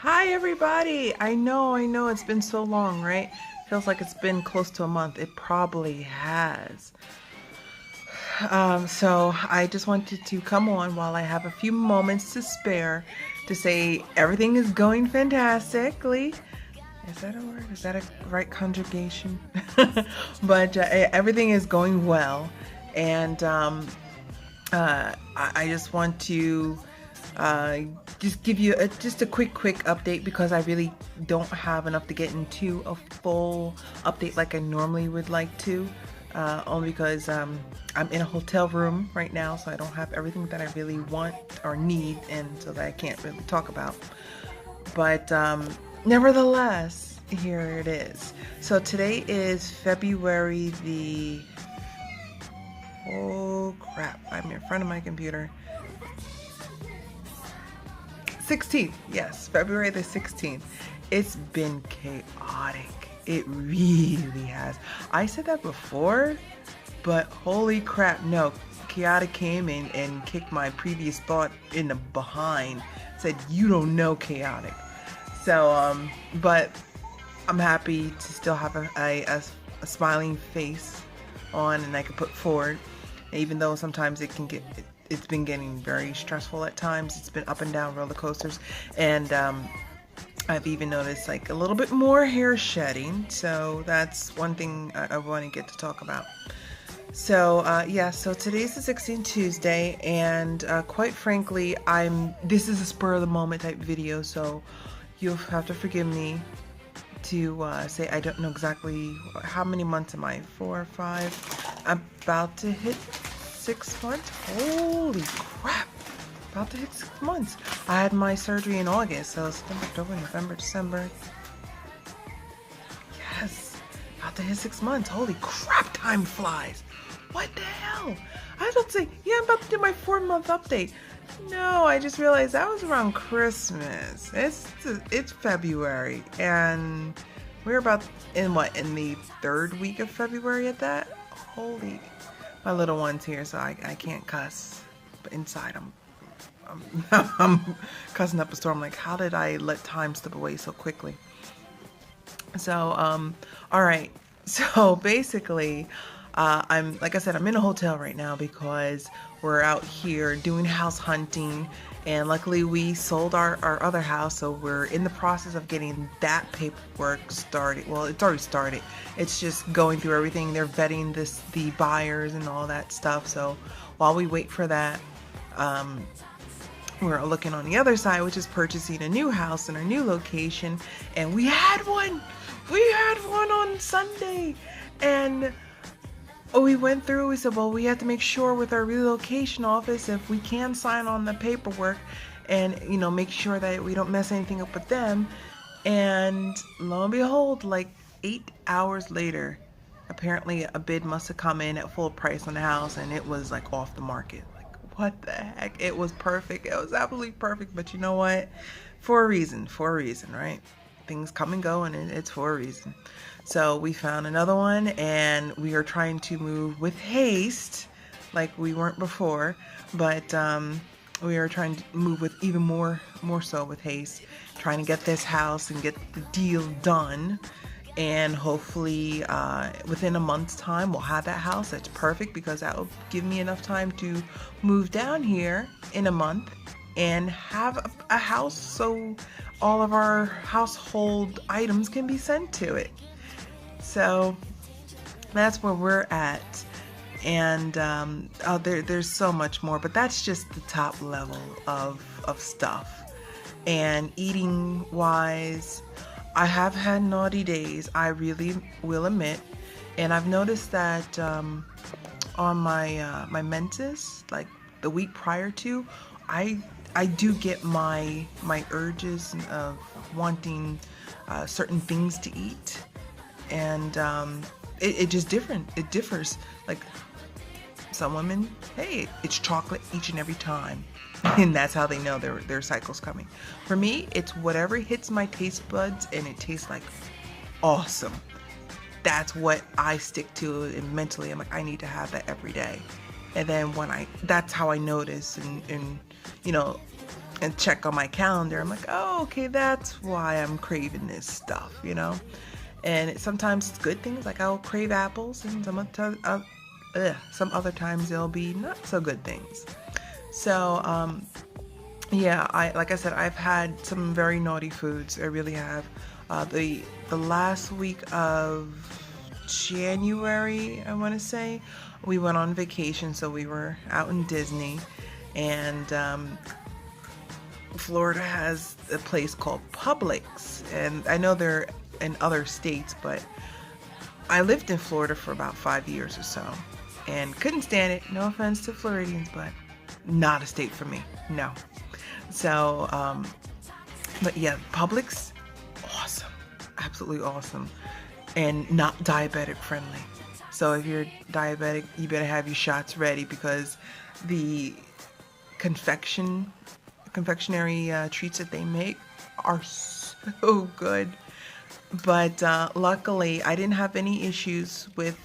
Hi everybody! I know it's been so long, right? Feels like it's been close to a month. It probably has. So I just wanted to come on while I have a few moments to spare to say everything is going fantastically. Is that a word? Is that a right conjugation? But everything is going well, and I just want to uh, just give you just a quick update because I really don't have enough to get into a full update like I normally would like to. Only because I'm in a hotel room right now, so I don't have everything that I really want or need, and so that I can't really talk about. But nevertheless, here it is. So today is February the oh crap! I'm in front of my computer. 16th, yes, February the 16th. It's been chaotic. It really has. I said that before, but holy crap, no. Chaotic came in and kicked my previous thought in the behind. Said, you don't know chaotic. So, but I'm happy to still have a smiling face on and I can put forward. Even though sometimes it's been getting very stressful at times. It's been up and down roller coasters, and I've even noticed like a little bit more hair shedding. So that's one thing I want to get to talk about. So yeah, so today's the 16th Tuesday, and quite frankly, this is a spur of the moment type video, so you'll have to forgive me to say I don't know exactly how many months am I? 4 or 5? I'm about to hit 6 months. Holy crap! About to hit 6 months. I had my surgery in August, so September, October, November, December. Yes, about to hit 6 months. Holy crap! Time flies. What the hell? I was about to say, yeah, I'm about to do my 4-month update. No, I just realized that was around Christmas. It's February, and we're about in the 3rd week of February at that. Holy, my little one's here, so I can't cuss. But inside, I'm cussing up a storm. Like, how did I let time slip away so quickly? So, all right. So basically, I'm like I said, I'm in a hotel right now because we're out here doing house hunting, and luckily we sold our other house, so we're in the process of getting that paperwork started. Well, it's already started. It's just going through everything. They're vetting the buyers and all that stuff. So while we wait for that, we're looking on the other side, which is purchasing a new house in our new location. And we had one. We had one on Sunday, and we went through. We said, well, we have to make sure with our relocation office if we can sign on the paperwork, and make sure that we don't mess anything up with them. And lo and behold, like 8 hours later, apparently a bid must have come in at full price on the house, and it was like off the market. What the heck? It was perfect. It was absolutely perfect. But you know what? For a reason, right? Things come and go, and it's for a reason. So we found another one, and we are trying to move with haste, like we weren't before. But we are trying to move with even more so with haste, trying to get this house and get the deal done. And hopefully within a month's time we'll have that house. That's perfect because that will give me enough time to move down here in a month and have a house so all of our household items can be sent to it. So that's where we're at. And there's so much more, but that's just the top level of stuff. And eating wise, I have had naughty days, I really will admit, and I've noticed that on my menses, like the week prior to, I do get my urges of wanting certain things to eat, and it just different. It differs. Like some women, hey, it's chocolate each and every time. And that's how they know their cycle's coming. For me, it's whatever hits my taste buds and it tastes like awesome. That's what I stick to, and mentally I'm like, I need to have that every day. And then that's how I notice, and and check on my calendar. I'm like, oh, okay, that's why I'm craving this stuff, you know? And sometimes it's good things, like I'll crave apples, and some other times they'll be not so good things. So, yeah, like I said, I've had some very naughty foods. I really have. The last week of January, I want to say, we went on vacation, so we were out in Disney, and Florida has a place called Publix, and I know they're in other states, but I lived in Florida for about 5 years or so, and couldn't stand it. No offense to Floridians, but not a state for me. No. So, but yeah, Publix, awesome, absolutely awesome, and not diabetic friendly. So if you're diabetic, you better have your shots ready, because the confectionery treats that they make are so good. But luckily, I didn't have any issues with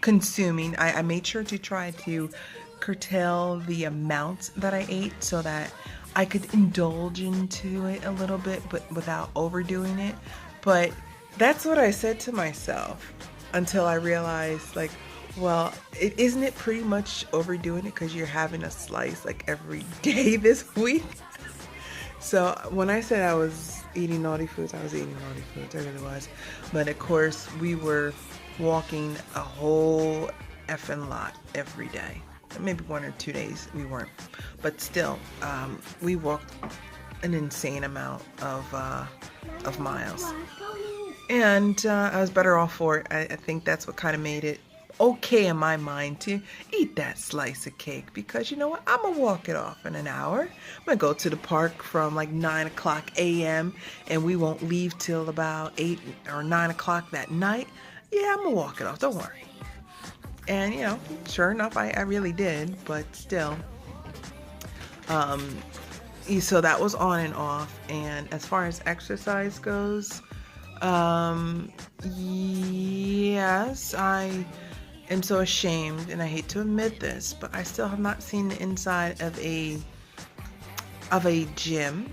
consuming. I made sure to try to curtail the amount that I ate so that I could indulge into it a little bit, but without overdoing it. But that's what I said to myself until I realized, like, well, isn't it pretty much overdoing it because you're having a slice like every day this week? So when I said I was eating naughty foods, I was eating naughty foods. I really was. But of course, we were walking a whole effing lot every day. Maybe 1 or 2 days we weren't. But still, we walked an insane amount of miles. And I was better off for it. I think that's what kind of made it okay in my mind to eat that slice of cake, because you know what, I'm gonna walk it off in an hour. I'm gonna go to the park from like 9 o'clock a.m. and we won't leave till about 8 or 9 o'clock that night. Yeah, I'm gonna walk it off, don't worry. And you know, sure enough, I really did. But still, so that was on and off. And as far as exercise goes, yes, I am so ashamed, and I hate to admit this, but I still have not seen the inside of a gym,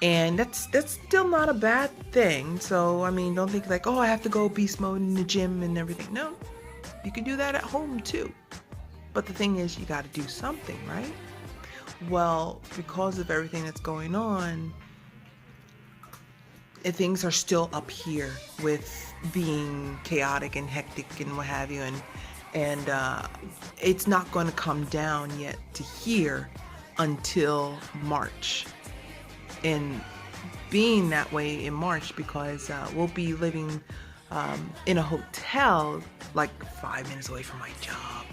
and that's still not a bad thing. So I mean, don't think like, oh, I have to go beast mode in the gym and everything. No, you can do that at home too. But the thing is, you got to do something, right? Well, because of everything that's going on, things are still up here with being chaotic and hectic and what have you, and it's not going to come down yet to here until March. And being that way in March, because we'll be living in a hotel like 5 minutes away from my job.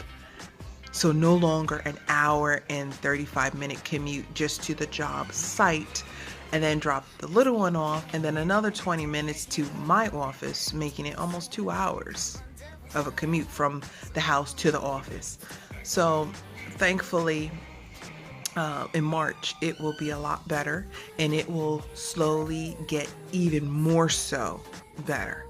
So no longer an hour and 35-minute commute just to the job site, and then drop the little one off, and then another 20 minutes to my office, making it almost 2 hours of a commute from the house to the office. So thankfully, in March, it will be a lot better, and it will slowly get even more so better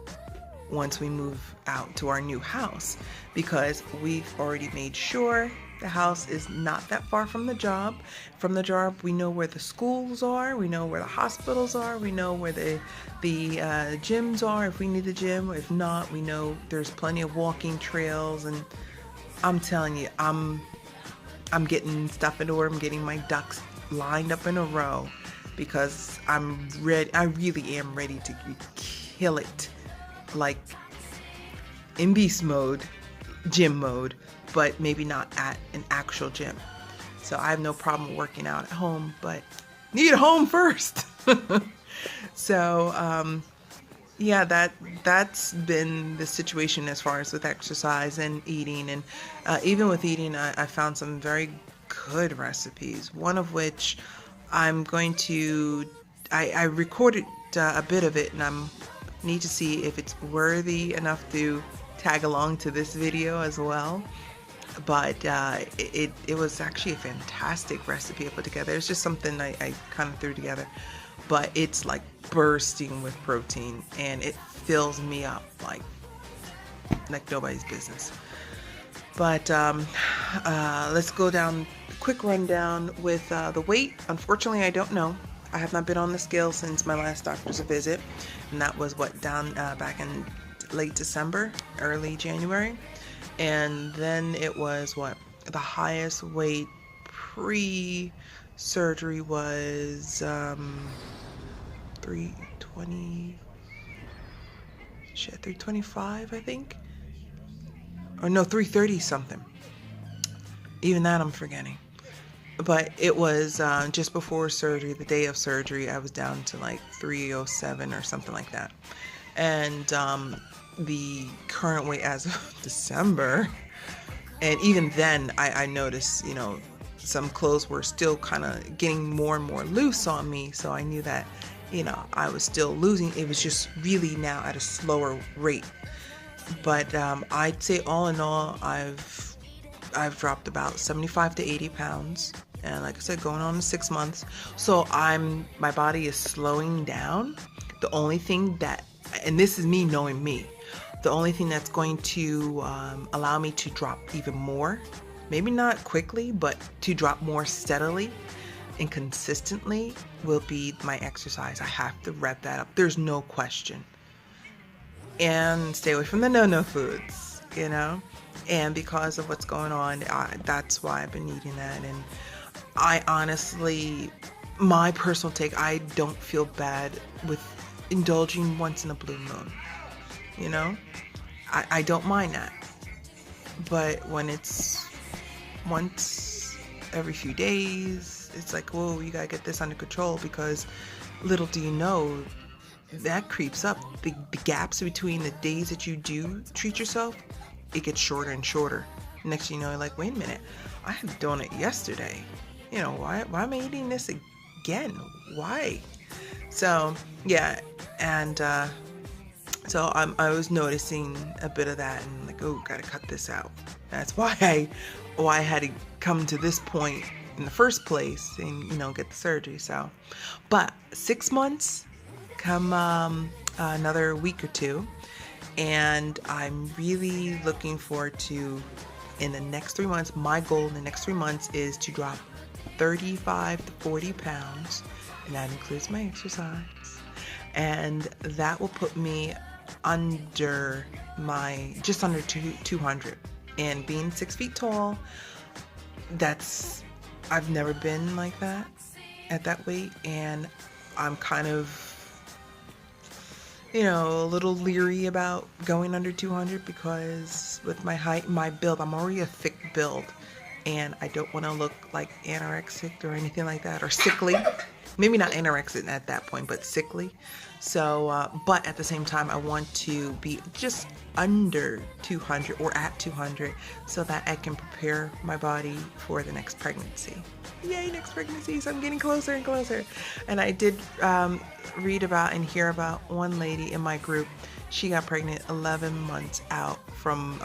once we move out to our new house, because we've already made sure the house is not that far from the job. From the job, we know where the schools are, we know where the hospitals are, we know where the gyms are if we need the gym. If not, we know there's plenty of walking trails. And I'm telling you, I'm getting stuff in order. I'm getting my ducks lined up in a row, because I'm ready. I really am ready to kill it, like in beast mode, gym mode, but maybe not at an actual gym. So I have no problem working out at home, but need a home first. So yeah, that's been the situation as far as with exercise and eating. And even with eating, I found some very good recipes, one of which I'm going to, I recorded a bit of it, and I'm need to see if it's worthy enough to tag along to this video as well. But it was actually a fantastic recipe I put together. It's just something I kind of threw together, but it's like bursting with protein, and it fills me up like nobody's business. But let's go down a quick rundown with the weight. Unfortunately, I don't know. I have not been on the scale since my last doctor's visit, and that was down back in late December, early January. And then it was the highest weight pre-surgery was 320, 325, I think. Or no, 330 something. Even that I'm forgetting. But it was just before surgery, the day of surgery, I was down to like 307 or something like that. And the current weight as of December, and even then I noticed, some clothes were still kind of getting more and more loose on me. So I knew that, I was still losing. It was just really now at a slower rate. But I'd say all in all, I've dropped about 75 to 80 pounds. And like I said, going on to 6 months. So my body is slowing down. The only thing and this is me knowing me, the only thing that's going to allow me to drop even more, maybe not quickly, but to drop more steadily and consistently, will be my exercise. I have to rev that up. There's no question. And stay away from the no foods, and because of what's going on, that's why I've been eating that. And I honestly, my personal take, I don't feel bad with indulging once in a blue moon. I don't mind that. But when it's once every few days, it's like, whoa, you gotta get this under control, because little do you know, that creeps up. The gaps between the days that you do treat yourself, it gets shorter and shorter. Next thing you know, you're like, wait a minute, I had a donut yesterday. Why am I eating this again? Why? So yeah, and so I was noticing a bit of that, and like, oh, gotta cut this out. That's why I had to come to this point in the first place and get the surgery. So, but 6 months, come another week or two, and I'm really looking forward to, in the next 3 months, my goal in the next 3 months is to drop 35 to 40 pounds, and that includes my exercise, and that will put me under just under 200. And being 6 feet tall, I've never been like that at that weight, and I'm kind of a little leery about going under 200, because with my height, my build, I'm already a thick build, and I don't want to look like anorexic or anything like that, or sickly. Maybe not anorexic at that point, but sickly. So, but at the same time, I want to be just under 200 or at 200, so that I can prepare my body for the next pregnancy. Yay, next pregnancy. So I'm getting closer and closer. And I did read about and hear about one lady in my group. She got pregnant 11 months out from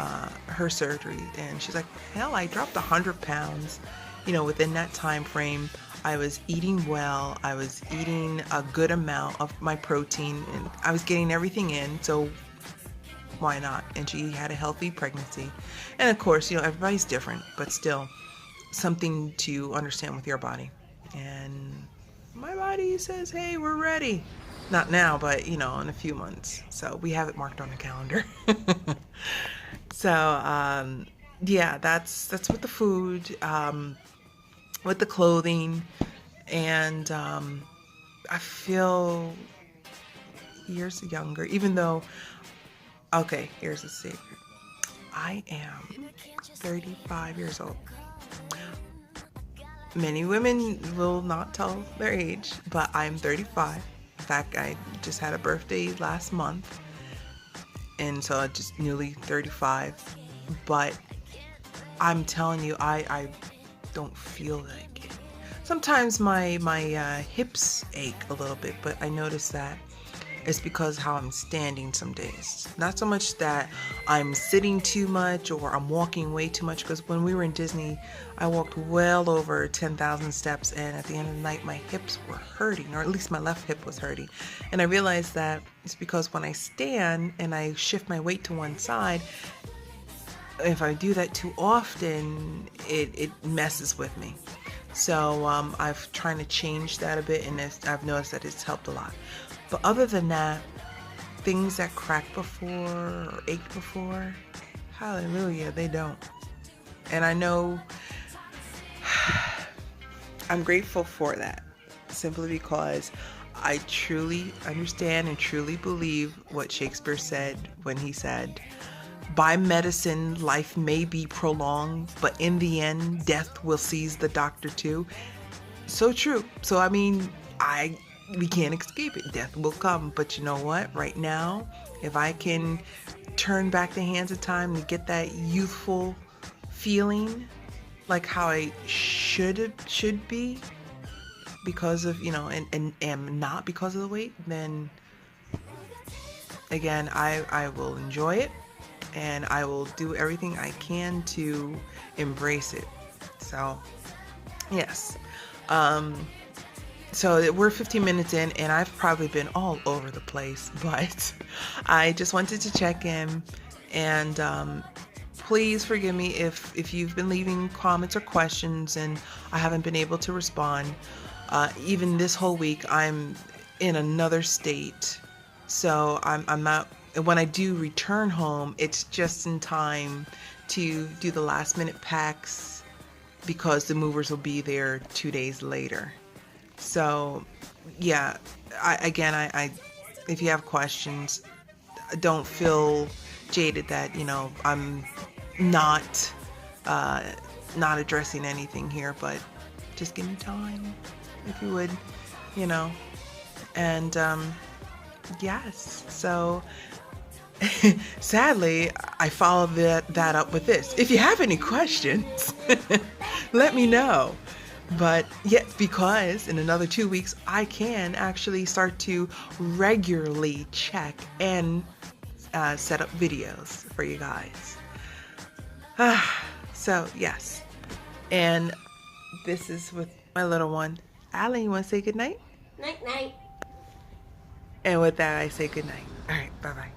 her surgery. And she's like, hell, I dropped 100 pounds, within that time frame. I was eating well. I was eating a good amount of my protein, and I was getting everything in. So why not? And she had a healthy pregnancy. And of course, everybody's different, but still something to understand with your body. And my body says, hey, we're ready. Not now, but in a few months. So we have it marked on the calendar. So yeah, that's with the food, with the clothing, and I feel years younger, even though, okay, here's the secret. I am 35 years old. Many women will not tell their age, but I'm 35. In fact, I just had a birthday last month, and so I'm just newly 35. But I'm telling you, I don't feel like it. Sometimes my hips ache a little bit, but I notice that it's because how I'm standing some days. Not so much that I'm sitting too much or I'm walking way too much, because when we were in Disney, I walked well over 10,000 steps, and at the end of the night, my hips were hurting, or at least my left hip was hurting. And I realized that it's because when I stand and I shift my weight to one side, if I do that too often, it messes with me. So I've trying to change that a bit, and I've noticed that it's helped a lot. But other than that, things that cracked before or ached before, hallelujah, they don't. And I know I'm grateful for that, simply because I truly understand and truly believe what Shakespeare said when he said, by medicine, life may be prolonged, but in the end, death will seize the doctor too. So true. So, I mean, we can't escape it. Death will come. But you know what? Right now, if I can turn back the hands of time to get that youthful feeling, like how I should be, because of, and am not because of the weight, then again, I will enjoy it, and I will do everything I can to embrace it. So, yes. So we're 15 minutes in, and I've probably been all over the place, but I just wanted to check in, and please forgive me if you've been leaving comments or questions and I haven't been able to respond. Even this whole week, I'm in another state, so I'm not. When I do return home, it's just in time to do the last minute packs because the movers will be there 2 days later. So, yeah, I if you have questions, don't feel jaded that, I'm not addressing anything here, but just give me time, if you would, and, yes, so, sadly, I followed that up with this. If you have any questions, let me know. But yet, because in another 2 weeks, I can actually start to regularly check and set up videos for you guys. So, yes. And this is with my little one. Allie, you want to say goodnight? Night, night. And with that, I say goodnight. All right, bye-bye.